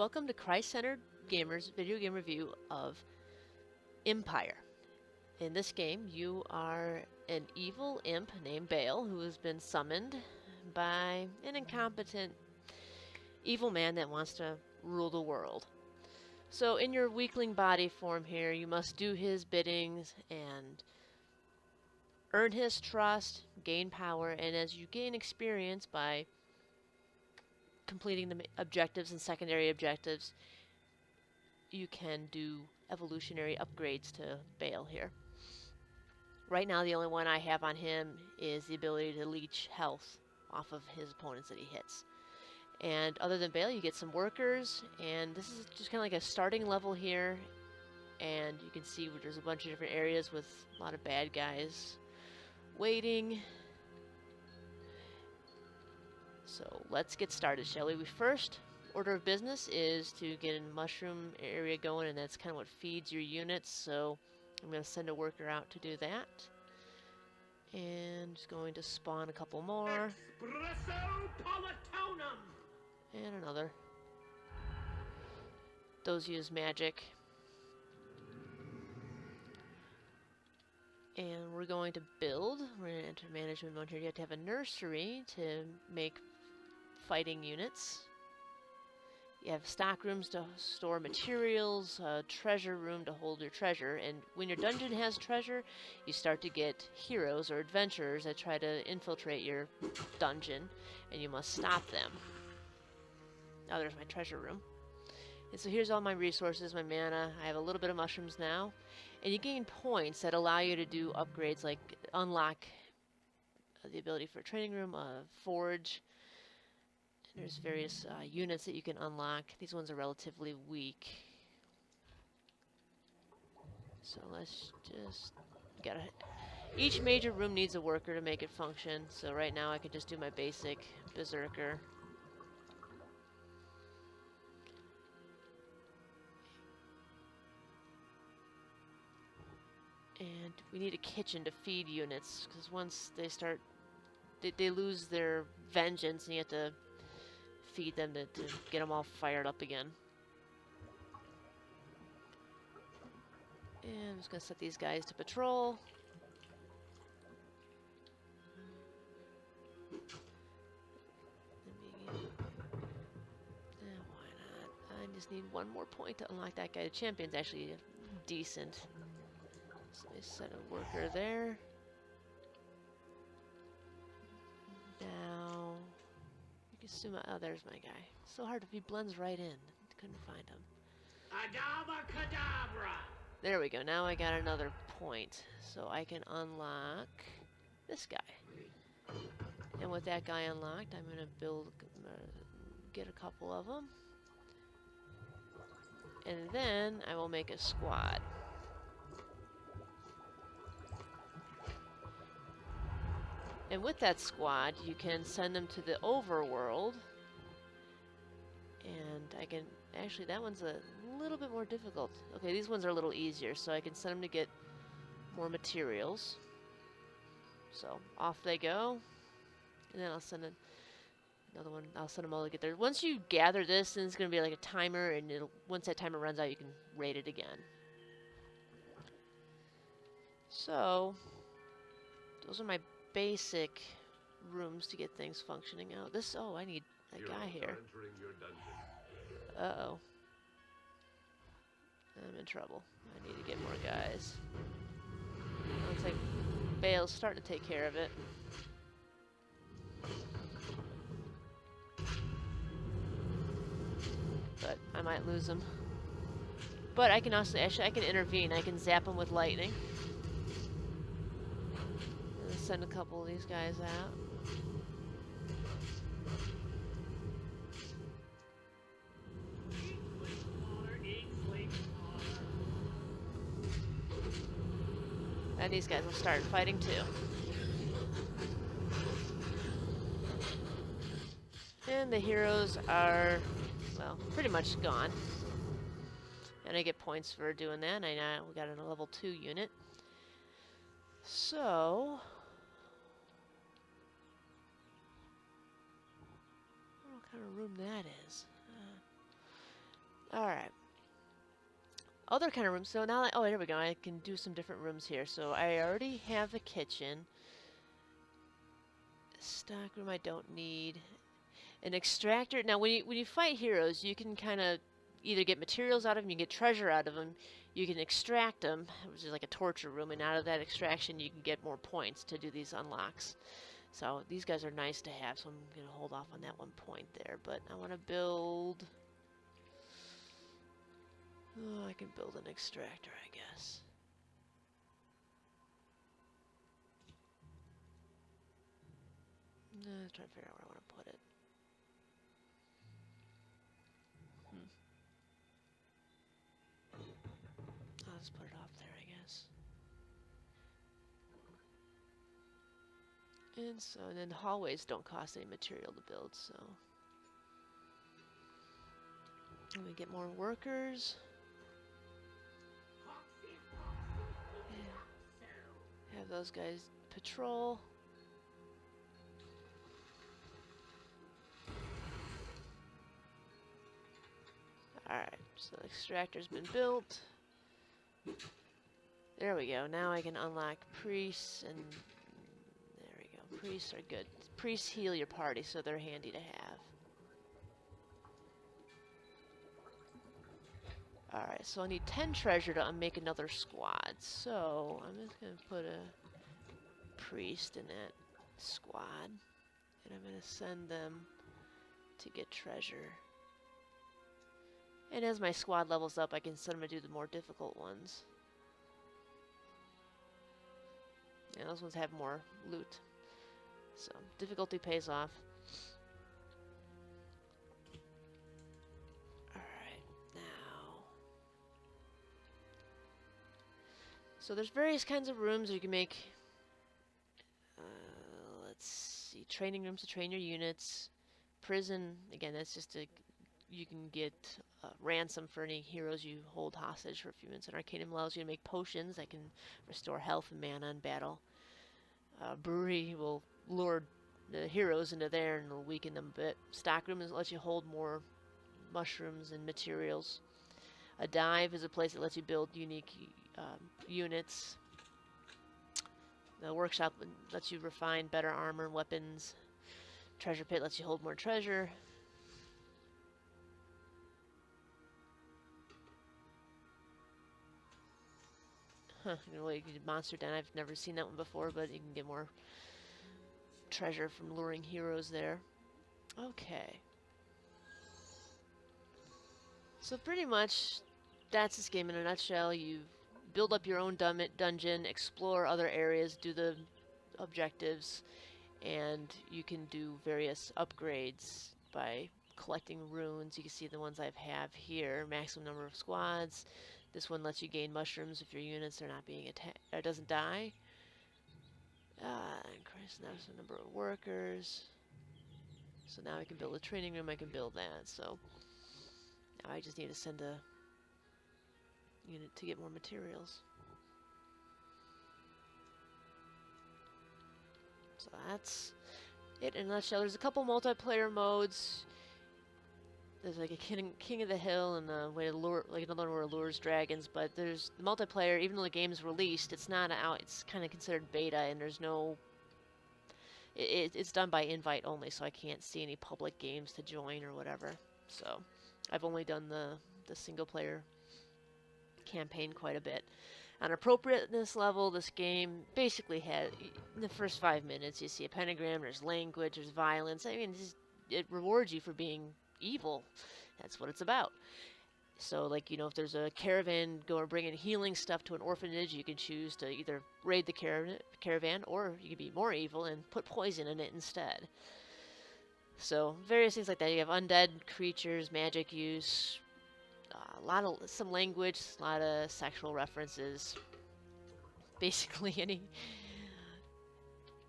welcome to Christ-Centered Gamers video game review of Empire. In this game, you are an evil imp named Bale who has been summoned by an incompetent evil man that wants to rule the world. So in your weakling body form here, you must do his biddings and earn his trust, gain power, and as you gain experience by completing the objectives and secondary objectives, you can do evolutionary upgrades to Bale here. Right now, the only one I have on him is the ability to leech health off of his opponents that he hits. And other than Bale, you get some workers, and this is just kind of like a starting level here. And you can see there's a bunch of different areas with a lot of bad guys waiting. So let's get started, shall we? First order of business is to get a mushroom area going, and that's kind of what feeds your units. So I'm going to send a worker out to do that. And just going to spawn a couple more. And another. Those use magic. And we're going to build. We're going to enter management mode here. You have to have a nursery to make fighting units. You have stock rooms to store materials, a treasure room to hold your treasure, and when your dungeon has treasure, you start to get heroes or adventurers that try to infiltrate your dungeon, and you must stop them. Oh, there's my treasure room. And so here's all my resources, my mana. I have a little bit of mushrooms now, and you gain points that allow you to do upgrades like unlock the ability for a training room, a forge. There's various units that you can unlock. These ones are relatively weak. So let's just each major room needs a worker to make it function. So right now I can just do my basic berserker. And we need a kitchen to feed units, because once they start, they lose their vengeance, and you have to feed them to get them all fired up again. And I'm just going to set these guys to patrol. Why not? I just need one more point to unlock that guy. The champion's actually decent. So I set a worker there. Now you can assume, oh, there's my guy. So hard, he blends right in. Couldn't find him. Adabra-cadabra! There we go. Now I got another point, so I can unlock this guy. And with that guy unlocked, I'm gonna get a couple of them, and then I will make a squad. And with that squad, you can send them to the overworld. And I can, actually that one's a little bit more difficult. Okay, these ones are a little easier, so I can send them to get more materials. So off they go. And then I'll send another one, I'll send them all to get there. Once you gather this, then it's going to be like a timer, and once that timer runs out, you can raid it again. So those are my basic rooms to get things functioning out. Oh, I need a guy here. Uh-oh. I'm in trouble. I need to get more guys. Looks like Bale's starting to take care of it. But I might lose him. But I can also, actually I can intervene. I can zap him with lightning. Send a couple of these guys out. And these guys will start fighting too. And the heroes are, well, pretty much gone. And I get points for doing that. And we got a level 2 unit. So what kind of room that is? Alright. Other kind of rooms. So now, oh, here we go. I can do some different rooms here. So I already have a kitchen. Stock room I don't need. An extractor. Now, when you fight heroes, you can kind of either get materials out of them, you can get treasure out of them, you can extract them, which is like a torture room, and out of that extraction, you can get more points to do these unlocks. So these guys are nice to have, so I'm going to hold off on that 1 point there. But I want to build... Oh, I can build an extractor, I guess. Let's try to figure out where I want to put it. I'll just put it off there, I guess. And so, and then hallways don't cost any material to build, so... And we get more workers. Yeah. Have those guys patrol. Alright, so the extractor's been built. There we go. Now I can unlock priests, and there we go. Priests are good. Priests heal your party, so they're handy to have. Alright, so I need 10 treasure to make another squad. So I'm just going to put a priest in that squad. And I'm going to send them to get treasure. And as my squad levels up, I can send them to do the more difficult ones. Yeah, those ones have more loot. So, difficulty pays off. Alright, now... So there's various kinds of rooms you can make. Let's see, training rooms to train your units. Prison, again, that's just a... You can get ransom for any heroes you hold hostage for a few minutes. And Arcanum allows you to make potions that can restore health and mana in battle. Brewery will lure the heroes into there and will weaken them a bit. Stockroom lets you hold more mushrooms and materials. A dive is a place that lets you build unique units. The workshop lets you refine better armor and weapons. Treasure pit lets you hold more treasure. Huh, you know, Monster Den, I've never seen that one before, but you can get more treasure from luring heroes there. Okay. So pretty much, that's this game in a nutshell. You build up your own dungeon, explore other areas, do the objectives, and you can do various upgrades by collecting runes. You can see the ones I have here, maximum number of squads. This one lets you gain mushrooms if your units are not being attacked, or doesn't die. Increase the number of workers. So now I can build a training room, I can build that. So now I just need to send a unit to get more materials. So that's it in a nutshell. There's a couple multiplayer modes. There's like a King of the Hill and a way to lure, like another one where it lures dragons. But there's the multiplayer. Even though the game's released, it's not out. It's kind of considered beta, and there's no. It's done by invite only, so I can't see any public games to join or whatever. So I've only done the single player campaign quite a bit. On appropriateness level, this game basically had, in the first 5 minutes, you see a pentagram, there's language, there's violence. I mean, it rewards you for being evil. That's what it's about. So, like, you know, if there's a caravan going bringing healing stuff to an orphanage, you can choose to either raid the caravan, or you can be more evil and put poison in it instead. So, various things like that. You have undead creatures, magic use, some language, a lot of sexual references. Basically,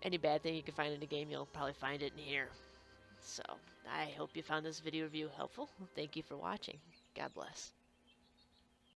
any bad thing you can find in the game, you'll probably find it in here. So, I hope you found this video review helpful. Thank you for watching. God bless.